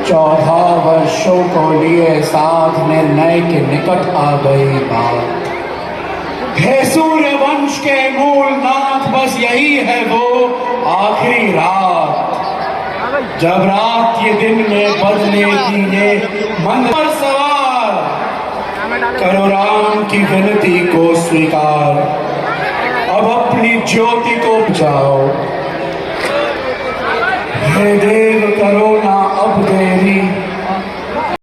14 वर्षों को लिए साध निर्णय के निकट आ गई बात। हे सूर्य वंश के मूल नाथ, बस यही है वो आखिरी रात, जब रात ये दिन में बदलेगी। ये मन पर सवार करो राम की विनती को स्वीकार, अब अपनी ज्योति को बुझाओ। हे देव करो ना